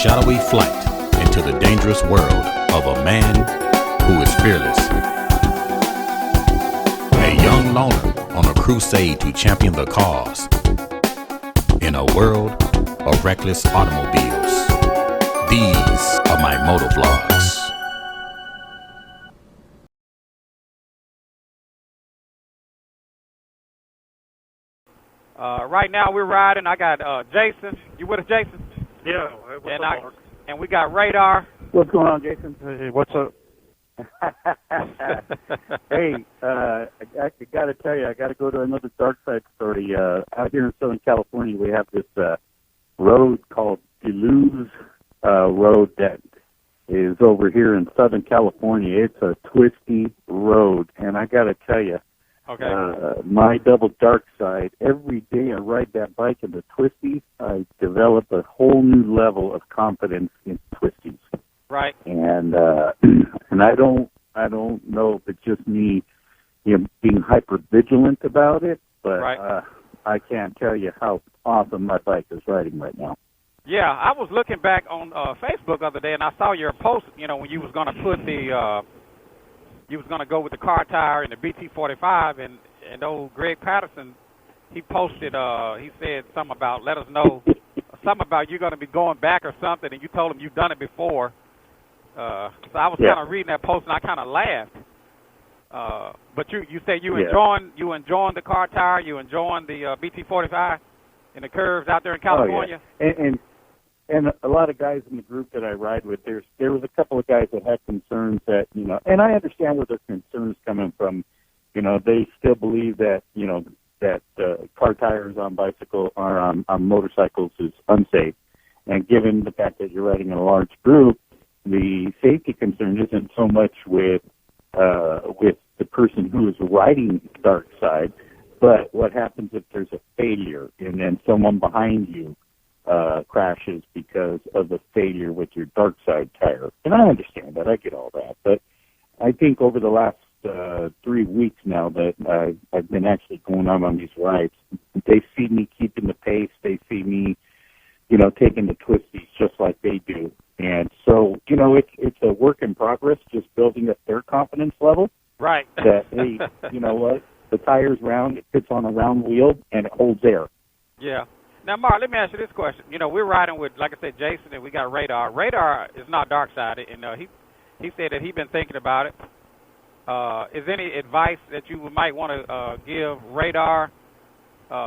shadowy flight into the dangerous world of a man who is fearless. A young loner on a crusade to champion the cause in a world of reckless automobiles. These are my motovlogs. Right now we're riding. I got Jason. You with us, Jason? Yeah. Hey, what's up, Mark? And we got Radar. What's going on, Jason? Hey, what's up? Hey, I got to tell you, I got to go to another Darkside story. Out here in Southern California, we have this road called Duluth Road that is over here in Southern California. It's a twisty road, and I got to tell you, Okay. My double Darkside, every day I ride that bike in the twisties, I develop a whole new level of confidence in twisties. Right. And and I don't know if it's just me, being hyper vigilant about it, but right. I can't tell you how awesome my bike is riding right now. Yeah, I was looking back on Facebook the other day, and I saw your post. When you was going to put you was going to go with the car tire and the BT45, and old Greg Patterson, he posted, he said something about, let us know, something about you're going to be going back or something, and you told him you've done it before. So I was kind of reading that post, and I kind of laughed. But you said you enjoying the car tire, you enjoying the BT45 and the curves out there in California? Oh, yeah. And a lot of guys in the group that I ride with, there was a couple of guys that had concerns that, and I understand where their concerns coming from. They still believe that, that car tires on on motorcycles is unsafe. And given the fact that you're riding in a large group, the safety concern isn't so much with the person who is riding Darkside, but what happens if there's a failure and then someone behind you crashes because of the failure with your Darkside tire. And I understand that. I get all that. But I think over the last 3 weeks now that I've been actually going on these rides, they see me keeping the pace. They see me, taking the twisties just like they do. And so, it's a work in progress, just building up their confidence level. Right. That, hey, you know what? The tire's round. It fits on a round wheel, and it holds air. Yeah. Now, Mark, let me ask you this question. We're riding with, like I said, Jason, and we got Radar. Radar is not Darkside, and he said that he's been thinking about it. Is there any advice that you might want to give Radar,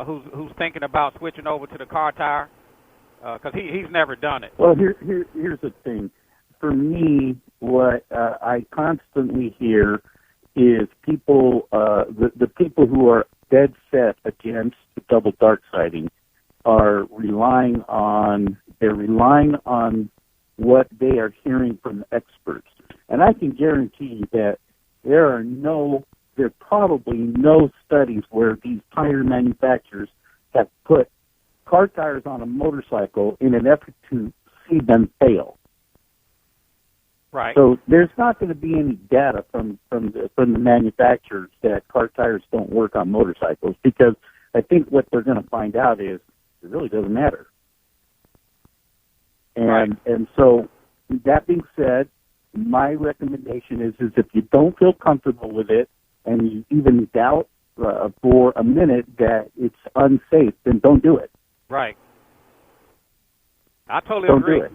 who's thinking about switching over to the car tire? Because he's never done it. Well, here's the thing. For me, what I constantly hear is people, the people who are dead set against the double Darksiding are relying on what they are hearing from the experts. And I can guarantee you that there are probably no studies where these tire manufacturers have put car tires on a motorcycle in an effort to see them fail. Right. So there's not going to be any data from the manufacturers that car tires don't work on motorcycles, because I think what they're going to find out is it really doesn't matter. And so that being said, my recommendation is if you don't feel comfortable with it and you even doubt for a minute that it's unsafe, then don't do it. Right. I totally don't agree. Do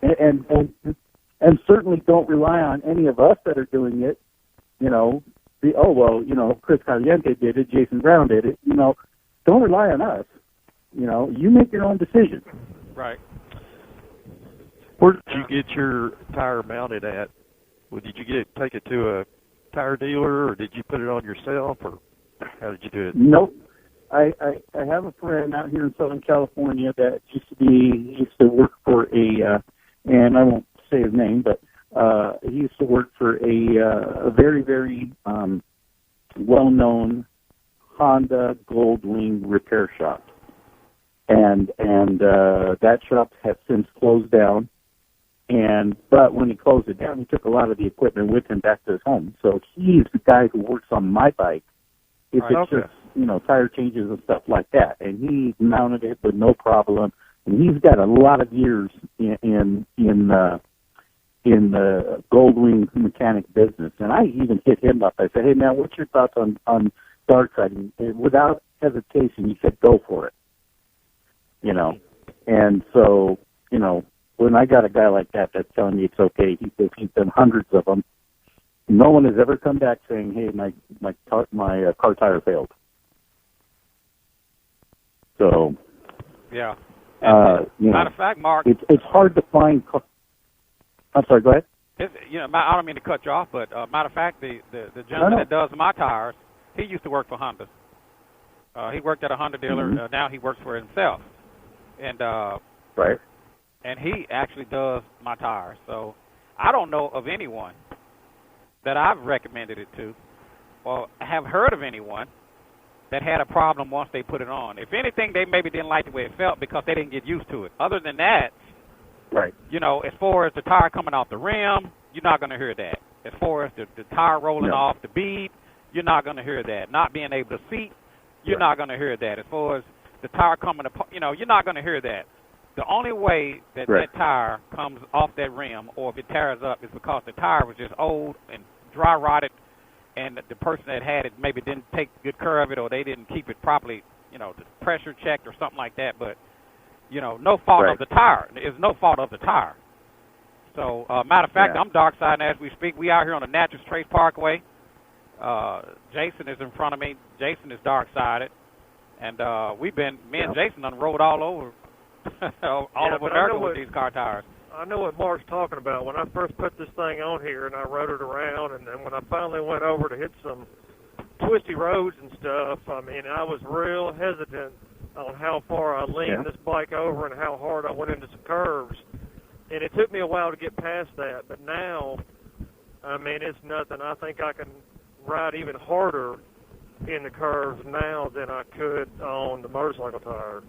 it. And certainly don't rely on any of us that are doing it. Chris Caliente did it, Jason Brown did it. Don't rely on us. You make your own decision. Right. Where did you get your tire mounted at? Well, did you take it to a tire dealer, or did you put it on yourself, or how did you do it? Nope. I have a friend out here in Southern California that used to work for and I won't say his name, but he used to work for a very, very well-known Honda Goldwing repair shop. And that shop has since closed down. But when he closed it down, he took a lot of the equipment with him back to his home. So he's the guy who works on my bike. If it's just, tire changes and stuff like that. And he mounted it with no problem, and he's got a lot of years in the Goldwing mechanic business. And I even hit him up. I said, "Hey man, what's your thoughts on Darkside?" And without hesitation, he said, "Go for it." You know, and so when I got a guy like that that's telling me it's okay, he says he's done hundreds of them. No one has ever come back saying, "Hey, my car tire failed." So, yeah. Matter of fact, Mark, it's hard to find. I'm sorry. Go ahead. I don't mean to cut you off, but matter of fact, the gentleman that does my tires, he used to work for Honda. He worked at a Honda dealer. Mm-hmm. Now he works for himself, and right. And he actually does my tires. So I don't know of anyone that I've recommended it to, or have heard of anyone that had a problem once they put it on. If anything, they maybe didn't like the way it felt because they didn't get used to it. Other than that, right. As far as the tire coming off the rim, you're not going to hear that. As far as the tire rolling off the bead, you're not going to hear that. Not being able to seat, you're not going to hear that. As far as the tire coming apart, you're not going to hear that. The only way that that tire comes off that rim, or if it tears up, is because the tire was just old and dry rotted, and the person that had it maybe didn't take good care of it, or they didn't keep it properly, the pressure checked or something like that. But no fault of the tire. It's no fault of the tire. So, matter of fact, I'm Darkside, and as we speak, we out here on the Natchez Trace Parkway. Jason is in front of me. Jason is Darkside, and me and Jason done rode all over over America with these car tires. I know what Mark's talking about. When I first put this thing on here and I rode it around, and then when I finally went over to hit some twisty roads and stuff, I mean, I was real hesitant on how far I leaned this bike over and how hard I went into some curves. And it took me a while to get past that. But now, I mean, it's nothing. I think I can ride even harder in the curves now than I could on the motorcycle tire.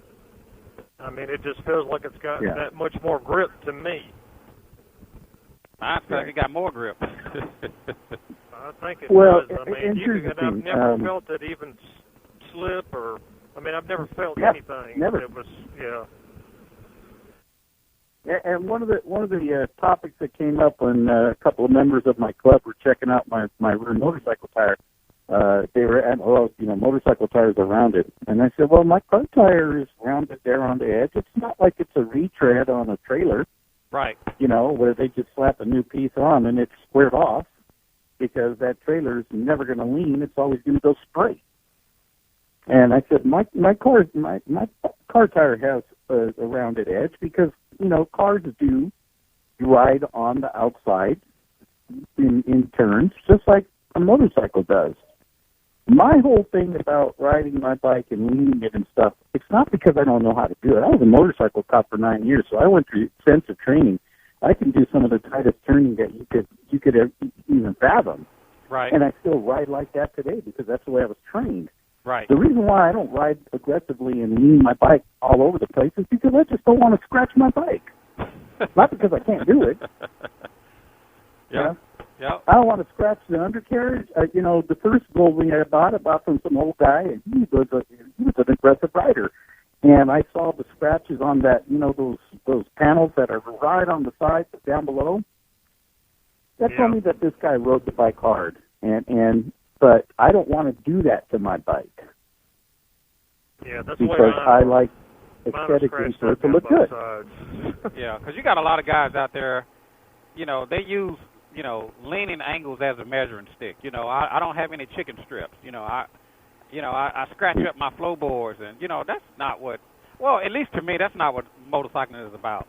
I mean, it just feels like it's got that much more grip to me. I think it got more grip. I think it does. I mean, I've never felt it even slip or, I mean, I've never felt anything. Never. It was, And one of the topics that came up when a couple of members of my club were checking out my rear motorcycle tire, they were at, motorcycle tires are rounded. And I said, well, my car tire is rounded there on the edge. It's not like it's a retread on a trailer. Right. Where they just slap a new piece on and it's squared off, because that trailer is never going to lean. It's always going to go straight. And I said, my car tire has a rounded edge because, cars do ride on the outside in turns, just like a motorcycle does. My whole thing about riding my bike and leaning it and stuff, it's not because I don't know how to do it. I was a motorcycle cop for 9 years, so I went through extensive training. I can do some of the tightest turning that you could even fathom. Right. And I still ride like that today because that's the way I was trained. Right. The reason why I don't ride aggressively and lean my bike all over the place is because I just don't want to scratch my bike. Not because I can't do it. Yeah. Yeah. I don't want to scratch the undercarriage. The first Goldwing I bought from some old guy, and he was an aggressive rider. And I saw the scratches on that, those panels that are right on the side, but down below. That told me that this guy rode the bike hard, but I don't want to do that to my bike. Yeah, that's because I like aesthetically for it to look good. Yeah, because you got a lot of guys out there, they use leaning angles as a measuring stick. I don't have any chicken strips. I scratch up my floorboards, and that's not what. Well, at least to me, that's not what motorcycling is about.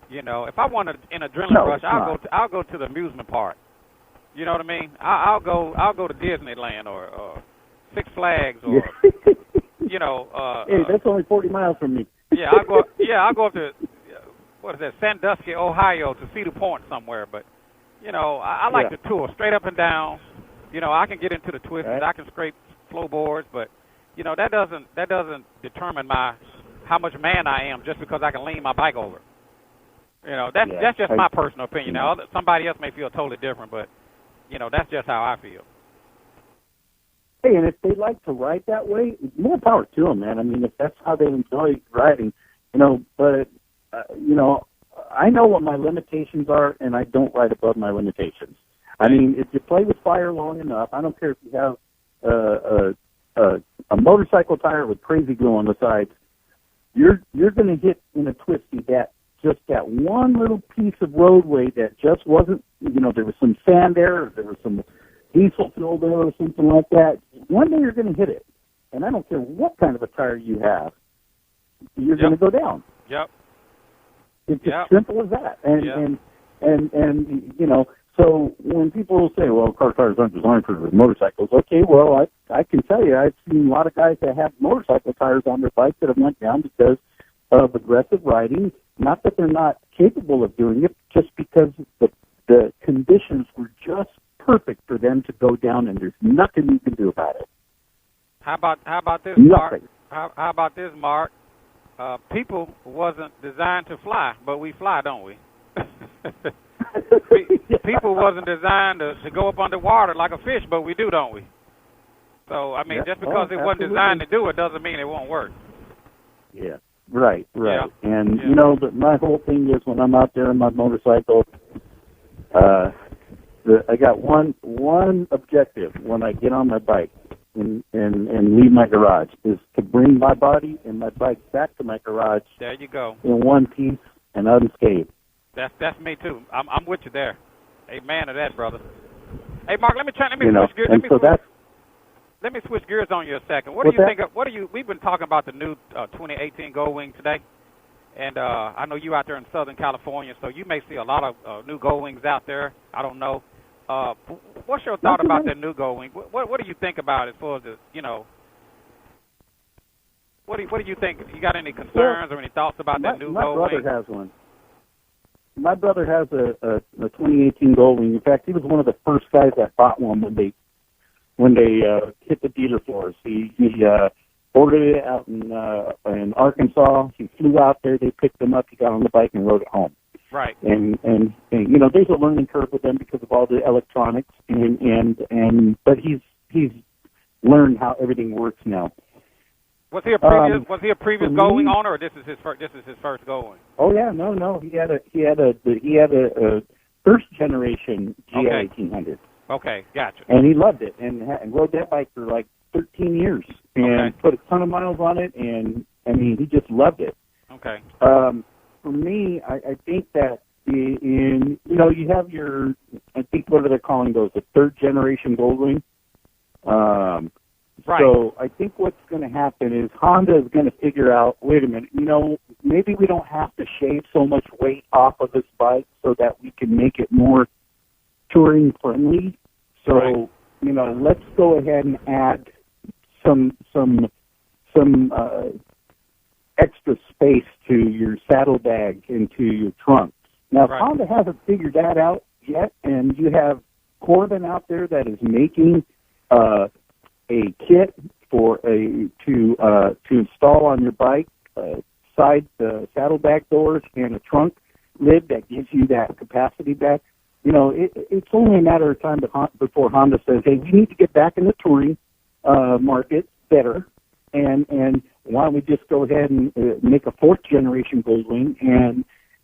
If I want an adrenaline rush, I'll go to the amusement park. You know what I mean? I'll go to Disneyland or Six Flags or Hey, that's only 40 miles from me. I'll go up to Sandusky, Ohio, to Cedar Point somewhere. But I like to tour straight up and down. I can get into the twists. I can scrape floorboards, but that doesn't determine how much man I am just because I can lean my bike over. That's just my personal opinion. Now, somebody else may feel totally different, but that's just how I feel. Hey, and if they like to ride that way, more power to them, man. I mean, if that's how they enjoy riding, But I know what my limitations are, and I don't ride above my limitations. I mean, if you play with fire long enough, I don't care if you have a motorcycle tire with crazy glue on the sides, you're going to hit in a twisty that one little piece of roadway that just wasn't, there was some sand there, or there was some diesel fuel there or something like that. One day you're going to hit it, and I don't care what kind of a tire you have, you're going to go down. Yep. It's as simple as that. And so when people say, well, car tires aren't designed for motorcycles, okay, well, I can tell you, I've seen a lot of guys that have motorcycle tires on their bikes that have went down because of aggressive riding. Not that they're not capable of doing it, just because the conditions were just perfect for them to go down, and there's nothing you can do about it. How about this, nothing. Mark? How about this, Mark? People wasn't designed to fly, but we fly, don't we? People wasn't designed to go up underwater like a fish, but we do, don't we? So, I mean, just because it wasn't designed to do it doesn't mean it won't work. Yeah, right. Yeah. And, but my whole thing is when I'm out there on my motorcycle, I got one objective when I get on my bike and leave my garage, is to bring my body and my bike back to my garage. There you go. In one piece and unscathed. That's me too. I'm with you there. Amen to that, brother. Hey, Mark, let me switch gears. Let me switch gears on you a second. What do you think? We've been talking about the new 2018 Goldwing today, and I know you out there in Southern California, so you may see a lot of new Goldwings out there. I don't know. What's your thought about the new Goldwing? What do you think about it as far as what do you think? You got any concerns or any thoughts about that new Goldwing? My brother has one. My brother has a 2018 Goldwing. In fact, he was one of the first guys that bought one when they hit the dealer floors. He ordered it out in Arkansas. He flew out there. They picked him up. He got on the bike and rode it home. Right. And there's a learning curve with them because of all the electronics, but he's learned how everything works now. Was he a previous Goldwing owner, or this is his first Goldwing? Oh yeah, no. He had a first generation GL 1800. Okay, gotcha. And he loved it and rode that bike for like 13 years and put a ton of miles on it, and I mean he just loved it. Okay. For me, I think that you have your, I think what are they calling those, the third generation Goldwing. Right. So I think what's going to happen is Honda is going to figure out, wait a minute, maybe we don't have to shave so much weight off of this bike so that we can make it more touring friendly. So, let's go ahead and add some extra space to your saddlebag and to your trunk. Now, Honda hasn't figured that out yet, and you have Corbin out there that is making a kit to install on your bike, side saddlebag doors and a trunk lid that gives you that capacity back. It's only a matter of time before Honda says, hey, we need to get back in the touring market better, and why don't we just go ahead and make a fourth generation Goldwing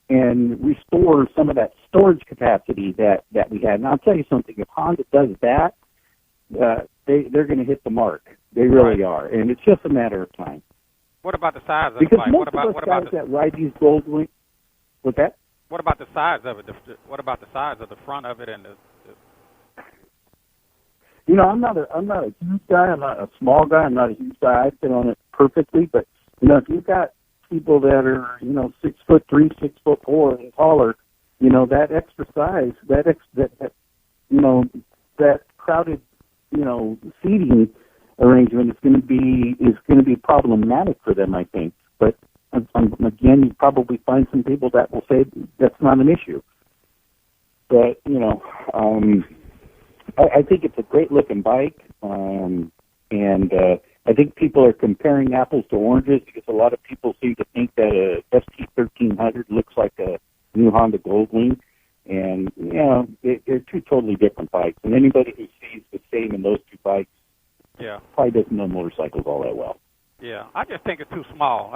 and restore some of that storage capacity that we had. And I'll tell you something, if Honda does that, they're going to hit the mark. They really are, and it's just a matter of time. What about the size of the bike? What about that ride these Goldwing? What's that? What about the size of it? What about the size of the front of it and I'm not a huge guy. I'm not a small guy. I'm not a huge guy. I fit on it perfectly. But if you've got people that are 6'3", 6'4", and taller, that extra size, that crowded seating arrangement is going to be problematic for them, I think. But again, you probably find some people that will say that's not an issue. But I think it's a great looking bike, and I think people are comparing apples to oranges because a lot of people seem to think that a ST1300 looks like a new Honda Goldwing, and they're two totally different bikes. And anybody who sees the same in those two bikes, probably doesn't know motorcycles all that well. Yeah, I just think it's too small.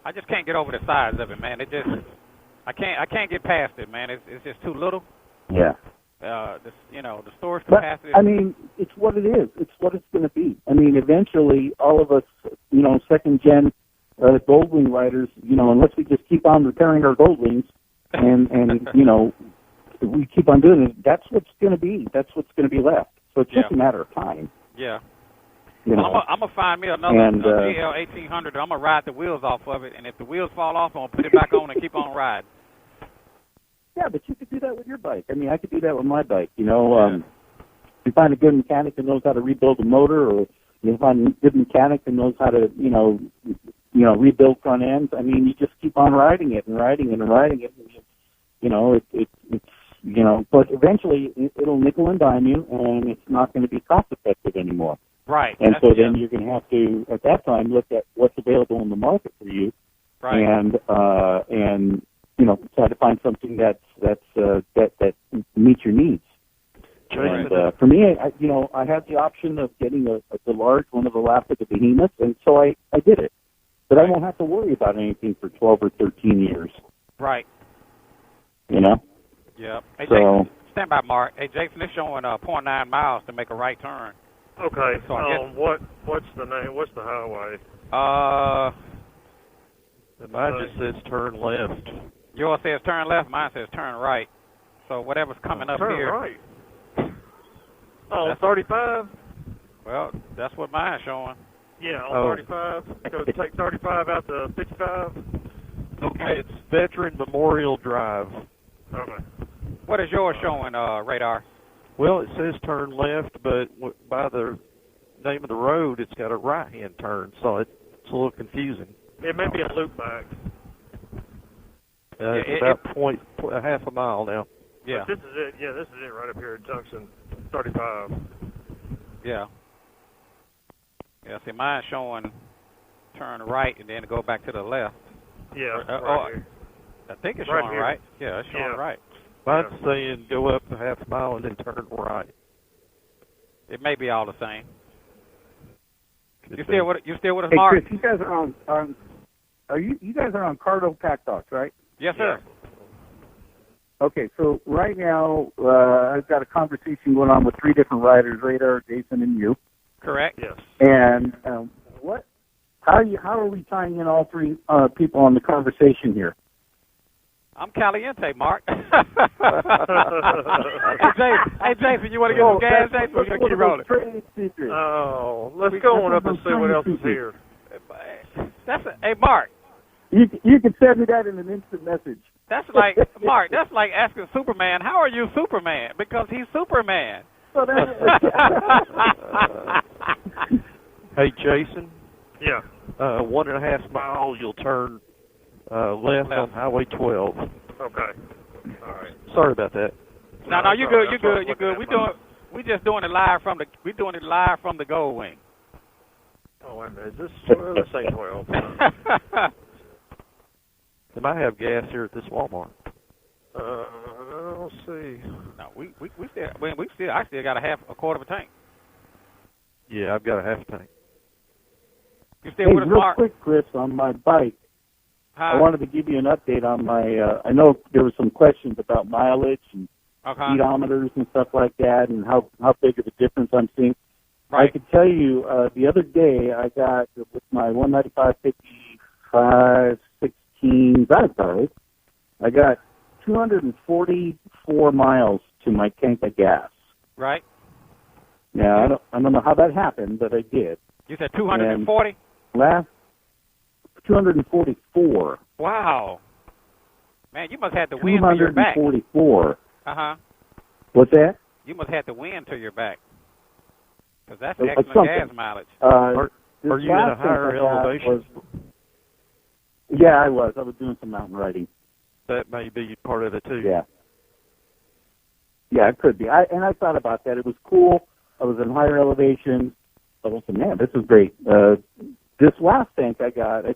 I just can't get over the size of it, man. It just I can't get past it, man. It's just too little. Yeah. The storage But, capacity. I mean, it's what it is. It's what it's going to be. I mean, eventually, all of us, second-gen Goldwing riders, unless we just keep on repairing our Goldwings and we keep on doing it, that's what's going to be. That's what's going to be left. So it's just a matter of time. Yeah. Well, I'm going to find me another GL 1800. I'm going to ride the wheels off of it, and if the wheels fall off, I'm going to put it back on and keep on riding. Yeah, but you could do that with your bike. I mean, I could do that with my bike. You find a good mechanic that knows how to rebuild a motor, or you find a good mechanic that knows how to, rebuild front ends. I mean, you just keep on riding it and riding it and riding it. But eventually it'll nickel and dime you, and it's not going to be cost effective anymore. Right. And so then you're going to have to, at that time, look at what's available in the market for you, right. and try to find something that meets your needs. And for me, I had the option of getting the large one of the last of the behemoths, and so I did it. But I won't have to worry about anything for 12 or 13 years. Right. Yeah. Hey, so, Jason, stand by, Mark. Hey, Jason, it's showing 0.9 miles to make a right turn. Okay. So what's the name? What's the highway? Mine just says turn left. Yours says turn left. Mine says turn right. So whatever's coming up turn here. Turn right. Oh, 35? Well, that's what mine's showing. Yeah, on 35. Go take 35 out to 55. Okay, it's Veteran Memorial Drive. Okay. What is yours showing, Radar? Well, it says turn left, but by the name of the road, it's got a right-hand turn, so it's a little confusing. It may be a loop back. It's about a half a mile now. Yeah. But this is it. Yeah, this is it right up here at junction 35. Yeah. Yeah, see, mine's showing turn right and then go back to the left. Yeah, right here. I think it's showing right. Yeah, it's showing right. Mine's saying go up a half mile and then turn right. It may be all the same. You still with us, hey, Mark? Chris, you guys are on you guys are on Cardo Pack Talks, right? Yes, sir. Okay, so right now I've got a conversation going on with 3 different riders: Radar, Jason, and you. Correct. Yes. And how are we tying in all 3 people on the conversation here? I'm Caliente, Mark. Hey, Jason, you want to get some gas, Jason? We're going to keep rolling. Oh, let's go on up and see what else is here. Hey, Mark. You can send me that in an instant message. That's like, Mark, that's like asking Superman, how are you Superman? Because he's Superman. So Hey, Jason. Yeah. 1.5 miles, you'll turn left on Highway 12. Okay. All right. Sorry about that. No, you're good. You're good. We just doing it live from the Goldwing. Oh, wait a minute. Is this 12? This ain't 12. They might have gas here at this Walmart. Let's see. No, I still got a quarter of a tank. Yeah, I've got a half tank. You still with us, real Mark? quick, Chris, on my bike. Hi. I wanted to give you an update on my. I know there were some questions about mileage and speedometers and stuff like that, and how big of a difference I'm seeing. Right. I could tell you the other day I got with my 195 55 16 drive card, I got 244 miles to my tank of gas. Right. Now I don't know how that happened, but I did. You said 240? Last 244. Wow. Man, you must have the wind to your back. 244. Uh-huh. What's that? You must have the wind to your back. Because that's Something. excellent gas mileage. Are you in a higher elevation? Yeah, I was. I was doing some mountain riding. That may be part of it, too. Yeah. Yeah, it could be. I thought about that. It was cool. I was in higher elevations. But I said, man, this is great. This last tank I got, I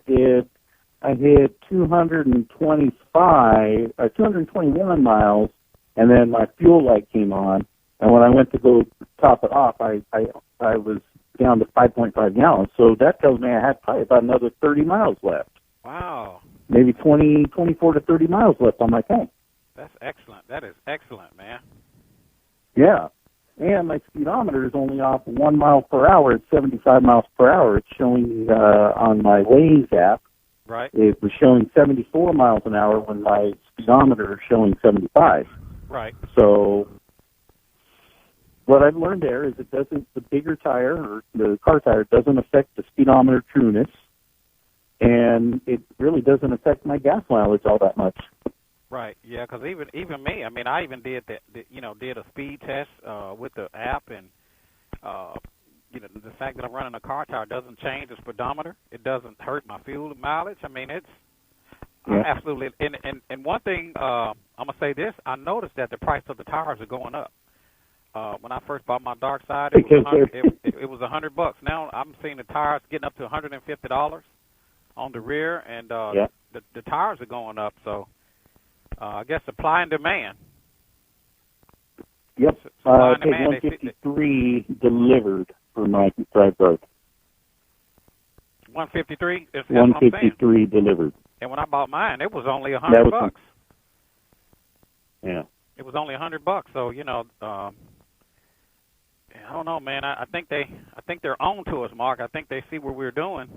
hit 221 miles, and then my fuel light came on. And when I went to go top it off, I was down to 5.5 gallons. So that tells me I had probably about another 30 miles left. Wow. Maybe 24 to 30 miles left on my tank. That's excellent. That is excellent, man. Yeah. And my speedometer is only off 1 mile per hour at 75 miles per hour. It's showing on my Waze app. Right. It was showing 74 miles an hour when my speedometer is showing 75. Right. So what I've learned there is the bigger tire or the car tire doesn't affect the speedometer trueness, and it really doesn't affect my gas mileage all that much. Right. Yeah, because even me, I mean, I even did did a speed test with the app, and the fact that I'm running a car tire doesn't change the speedometer. It doesn't hurt my fuel mileage. I mean, it's absolutely. And one thing I'm gonna say this: I noticed that the price of the tires are going up. When I first bought my Darkside, it was $100. Now I'm seeing the tires getting up to $150 on the rear, and the tires are going up. So I guess supply and demand. Yep. I paid $153 delivered for my drive guard. $153. $153 delivered. And when I bought mine, it was only $100. Yeah. It was only $100. So I don't know, man. I think they're on to us, Mark. I think they see what we're doing.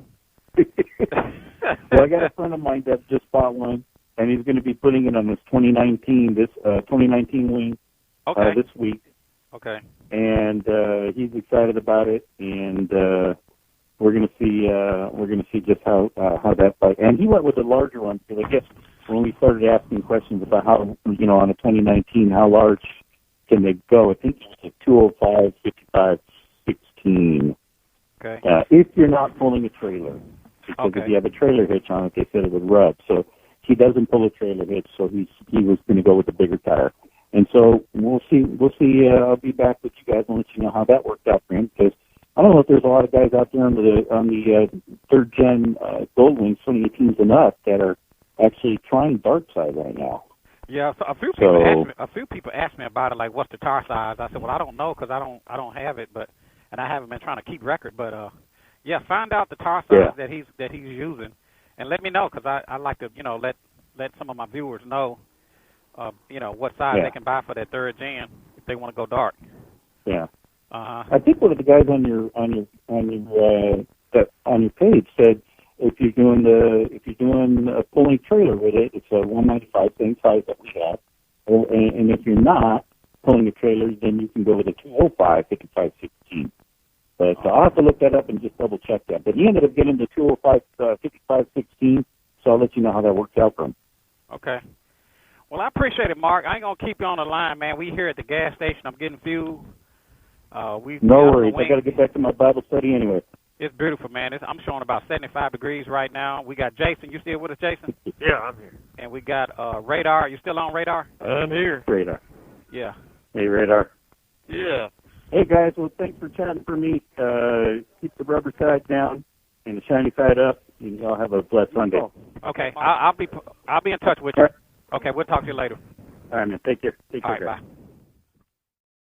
Well, I got a friend of mine that just bought one, and he's going to be putting it on his 2019 wing this week. Okay. And he's excited about it, and we're going to see just how that bike. And he went with a larger one because I guess when we started asking questions about how on a 2019 how large can they go, I think it was a 205, 55, 16. Okay. If you're not pulling a trailer, because if you have a trailer hitch on it, they said it would rub. So he doesn't pull a trailer hitch, so he was going to go with the bigger tire. And so we'll see. I'll be back with you guys and let you know how that worked out for him, because I don't know if there's a lot of guys out there on the third gen Goldwing 2018s and up that are actually trying Darkside right now. Yeah, so a few people asked me about it, like, what's the tire size? I said, well, I don't know because I don't have it, and I haven't been trying to keep record. But find out the tire size that he's using, and let me know, because I like to let some of my viewers know what size they can buy for that third gen if they want to go dark. Yeah. I think one of the guys on your page said if you're doing a pulling trailer with it, it's a 195, same size that we have. And if you're not pulling a trailer, then you can go with a 205, 55, 16. But I'll have to look that up and just double check that. But he ended up getting the 205, 55, 16. So I'll let you know how that worked out for him. Okay. Well, I appreciate it, Mark. I ain't gonna keep you on the line, man. We here at the gas station. I'm getting fuel. No worries. I got to get back to my Bible study anyway. It's beautiful, man. I'm showing about 75 degrees right now. We got Jason. You still with us, Jason? Yeah, I'm here. And we got Radar. You still on Radar? I'm here. Radar. Yeah. Hey, Radar. Yeah. Hey, guys. Well, thanks for chatting for me. Keep the rubber side down and the shiny side up, and y'all have a blessed Sunday. Okay. I'll be in touch with you. Okay. We'll talk to you later. All right, man. Take care. All right. Bye.